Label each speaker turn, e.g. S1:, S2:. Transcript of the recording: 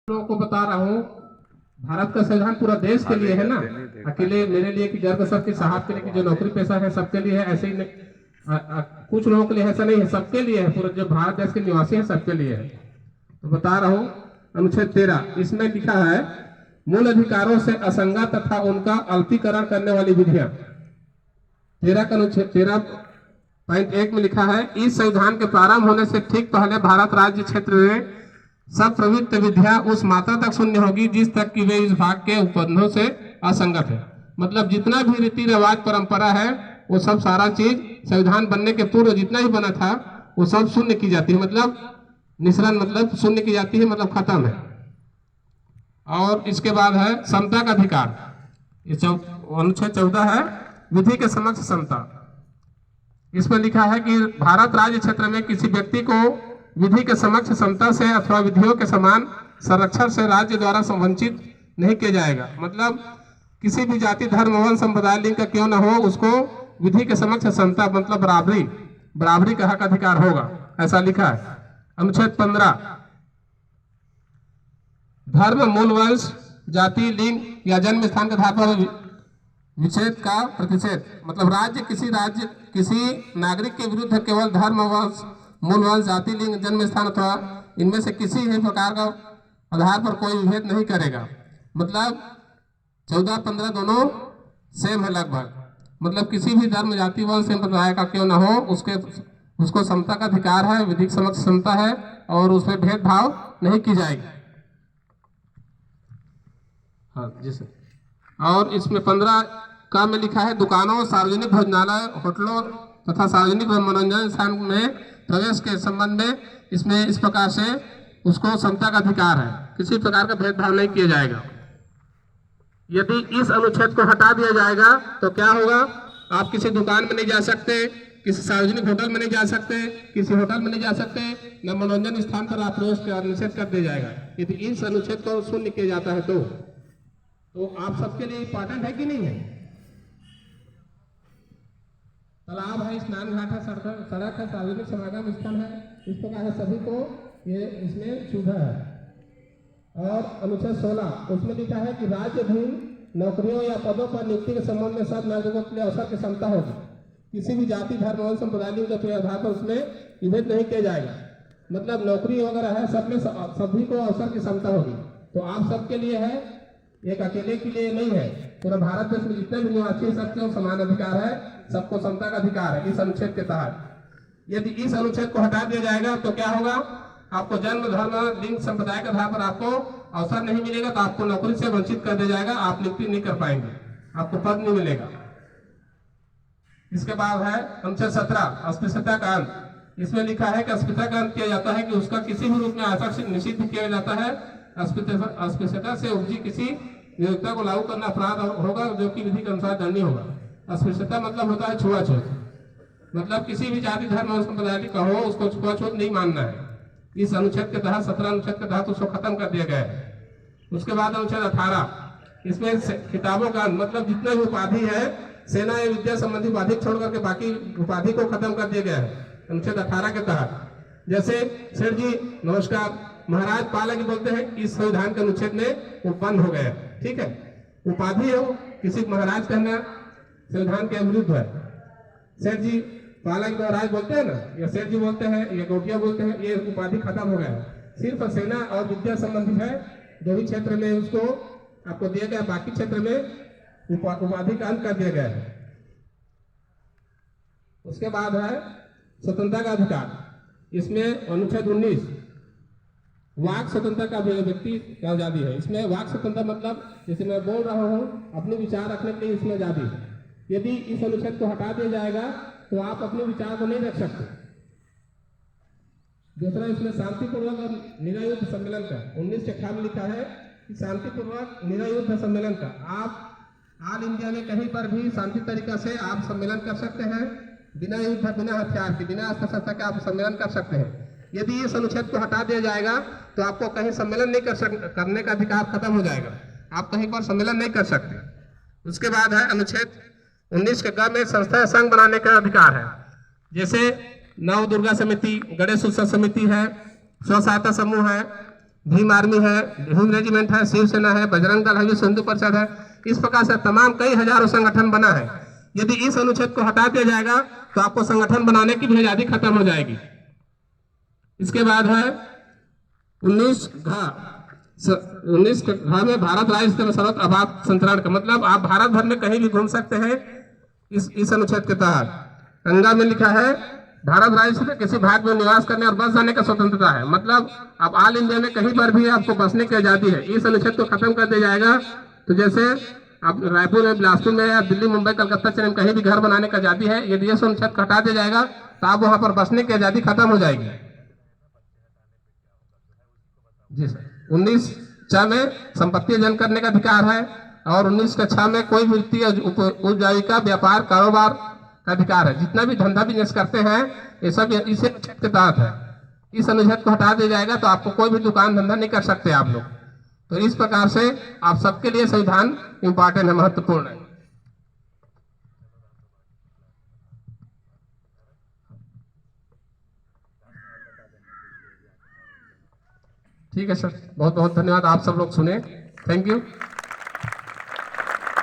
S1: लोगों को बता रहा हूँ, भारत का संविधान पूरा देश के लिए है ना, अकेले मेरे लिए कि गर्ग सबके साहब के लिए कि जो नौकरी पेशा है सबके लिए है, ऐसे ही नहीं। कुछ लोगों के लिए ऐसा नहीं है, सबके लिए है, पूरा जो भारत देश के निवासी है सबके लिए है। तो बता रहा हूँ, अनुच्छेद 13 इसमें लिखा है, मूल अधिकारों से असंगत तथा उनका अल्पीकरण करने वाली विधियां। 13 का अनुच्छेद 13.1 में लिखा है, इस संविधान के प्रारंभ होने से ठीक पहले भारत राज्य क्षेत्र में सब प्रवृत्त विधियां उस मात्रा तक शून्य होगी जिस तक कि वे इस भाग के उपबंधों से असंगत है। मतलब जितना भी रीति रिवाज परंपरा है वो सब सारा चीज संविधान बनने के पूर्व जितना ही बना था वो सब शून्य की जाती है, मतलब निःसरण, मतलब शून्य की जाती है, मतलब खत्म है। और इसके बाद है समता का अधिकार, अनुच्छेद 14 है, विधि के समक्ष समता। इसमें लिखा है कि भारत राज्य क्षेत्र में किसी व्यक्ति को विधि के समक्ष समता से अथवा विधियों के समान संरक्षण से राज्य द्वारा वंचित नहीं किया जाएगा। मतलब किसी भी जाति धर्म वंश संप्रदाय लिंग का क्यों न हो, उसको विधि के समक्ष समता मतलब बराबरी का हक अधिकार होगा, ऐसा लिखा है। अनुच्छेद 15 धर्म मूल वंश जाति लिंग या जन्म स्थान के आधार पर विच्छेद का प्रतिषेध। मतलब राज्य किसी नागरिक के विरुद्ध केवल धर्म वंश मूल वंश जाति लिंग जन्म स्थान अथवा इनमें से किसी भी प्रकार का आधार पर कोई विभेद नहीं करेगा। मतलब 14-15 दोनों सेम है लगभग। मतलब किसी भी धर्म जाति वंश संप्रदाय का क्यों न हो, उसको समता का अधिकार है, विधिक समक्ष समता है और उसमें भेदभाव नहीं की जाएगी। हाँ जी सर। और इसमें 15 का में लिखा है, दुकानों सार्वजनिक भोजनालय होटलों तथा सार्वजनिक मनोरंजन स्थान में प्रवेश के संबंध में इसमें इस प्रकार से उसको समता का अधिकार है, किसी प्रकार का भेदभाव नहीं किया जाएगा। यदि इस अनुच्छेद को हटा दिया जाएगा तो क्या होगा, आप किसी दुकान में नहीं जा सकते, किसी सार्वजनिक होटल में नहीं जा सकते, किसी होटल में नहीं जा सकते, न मनोरंजन स्थान पर आप प्रवेश का निषेध कर दिया जाएगा। यदि इस अनुच्छेद को शून्य किया जाता है तो आप सबके लिए इंपॉर्टेंट है कि नहीं है? तालाब है, स्नान घाट है, सड़क है, सार्वजनिक समागम स्थल है, इस प्रकार से सभी को ये इसमें सुविधा है। और अनुच्छेद 16 उसमें लिखा है कि राज्यधीन नौकरियों या पदों पर नियुक्ति के संबंध में सब नागरिकों के लिए अवसर की समता होगी। किसी भी जाति धर्म वंश संप्रदाय के आधार पर उसमें विभेद नहीं किया जाएगा। मतलब नौकरी वगैरह है, सब में सभी को अवसर की समता होगी। तो आप सबके लिए है, एक अकेले के लिए नहीं है। पूरा भारत देश में जितने भी निवासी सबको समान अधिकार है, सबको समता का अधिकार है इस अनुच्छेद के तहत। यदि इस अनुच्छेद को हटा दिया जाएगा तो क्या होगा, आपको जन्म धर्म लिंग संप्रदाय के आधार पर आपको अवसर नहीं मिलेगा, तो आपको नौकरी से वंचित कर दिया जाएगा, आप नियुक्ति नहीं कर पाएंगे, आपको पद नहीं मिलेगा। इसके बाद है अनुच्छेद 17 अस्पृश्यता का अंत। इसमें लिखा है कि अस्पृश्यता का अंत किया जाता है कि उसका किसी भी रूप में आचरण निषिद्ध किया जाता है। अस्पृश्यता से उपजी किसी नियोक्ता को लागू करना अपराध होगा जो कि विधि के अनुसार दंडनीय होगा। अस्पृश्यता मतलब होता है छुआछूत, मतलब किसी भी जाति धर्म और संप्रदाय का हो उसको छुआछूत नहीं मानना है। इस अनुच्छेद के तहत 17 अनुच्छेद के तहत उसको खत्म कर दिया गया है। उसके बाद अनुच्छेद 18 इसमें खिताबों का मतलब जितने भी उपाधि है सेना या विद्या संबंधी उपाधि छोड़ करके बाकी उपाधि को खत्म कर दिया गया है अनुच्छेद 18 के तहत। जैसे सेठ जी नमस्कार, महाराज पाला की बोलते हैं, इस संविधान के अनुच्छेद में वो बंद हो गया। ठीक है, उपाधि है वो, किसी महाराज कहना संविधान के विरुद्ध है। सेठ जी पाला की महाराज बोलते हैं ना, या सेठ जी बोलते हैं, या गोटिया बोलते हैं, ये उपाधि खत्म हो गया। सिर्फ सेना और विद्या संबंधी है, दो ही क्षेत्र में उसको आपको दिया गया, बाकी क्षेत्र में उपाधि का अंत कर दिया गया है। उसके बाद है स्वतंत्रता का अधिकार। इसमें अनुच्छेद 19 वाक स्वतंत्रता का व्यक्ति की आजादी है। इसमें वाक स्वतंत्रता मतलब जैसे मैं बोल रहा हूँ अपने विचार रखने के लिए इसमें आजादी है। यदि इस अनुच्छेद को हटा दिया जाएगा तो आप अपने विचार को नहीं रख सकते। दूसरा, इसमें शांतिपूर्वक और निरायुद्ध सम्मेलन का 19 के में लिखा है कि शांतिपूर्वक निरायुद्ध सम्मेलन का आप ऑल इंडिया में कहीं पर भी शांति तरीका से आप सम्मेलन कर सकते हैं, बिना युद्ध, बिना हथियार के, बिना अस्त्र शस्त्र के आप सम्मेलन कर सकते हैं। यदि इस अनुच्छेद को हटा दिया जाएगा तो आपको कहीं सम्मेलन नहीं करने का अधिकार खत्म हो जाएगा, आप कहीं पर सम्मेलन नहीं कर सकते। उसके बाद है अनुच्छेद 19 के ग में संस्था संघ बनाने का अधिकार है। जैसे नव दुर्गा समिति, गणेश उत्सव समिति है, स्व सहायता समूह है, भीम आर्मी है, भीम रेजिमेंट है, शिवसेना है, बजरंग दल है, विश्व हिंदू परिषद है। इस प्रकार से तमाम कई हजारों संगठन बना है। यदि इस अनुच्छेद को हटा दिया जाएगा तो आपको संगठन बनाने की भी आजादी खत्म हो जाएगी। इसके बाद है 19 घ में भारत राज्य में सर्वत्र अबाध संचरण का मतलब आप भारत भर में कहीं भी घूम सकते हैं इस अनुच्छेद के तहत। गंगा में लिखा है भारत राज्य में किसी भाग में निवास करने और बस जाने का स्वतंत्रता है, मतलब आप ऑल इंडिया में कहीं पर भी आपको बसने की आजादी है। इस अनुच्छेद को खत्म कर दिया जाएगा तो जैसे आप रायपुर में, बिलासपुर में या दिल्ली, मुंबई, कलकत्ता, चेन्नई में कहीं भी घर बनाने की आजादी है। यदि ये अनुच्छेद को हटा दिया जाएगा तो आप वहां पर बसने की आजादी खत्म हो जाएगी। जी सर। 19(च) में संपत्ति अर्जन करने का अधिकार है और 19(ख) में कोई व्यक्ति उपजीविका, व्यापार, कारोबार का अधिकार है। जितना भी धंधा बिजनेस करते हैं ये सब इसी अनुच्छेद के तहत है। इस अनुच्छेद को हटा दिया जाएगा तो आपको कोई भी दुकान धंधा नहीं कर सकते आप लोग। तो इस प्रकार से आप सबके लिए संविधान इंपॉर्टेंट है, महत्वपूर्ण है। ठीक है सर, बहुत बहुत धन्यवाद। आप सब लोग सुने, थैंक यू।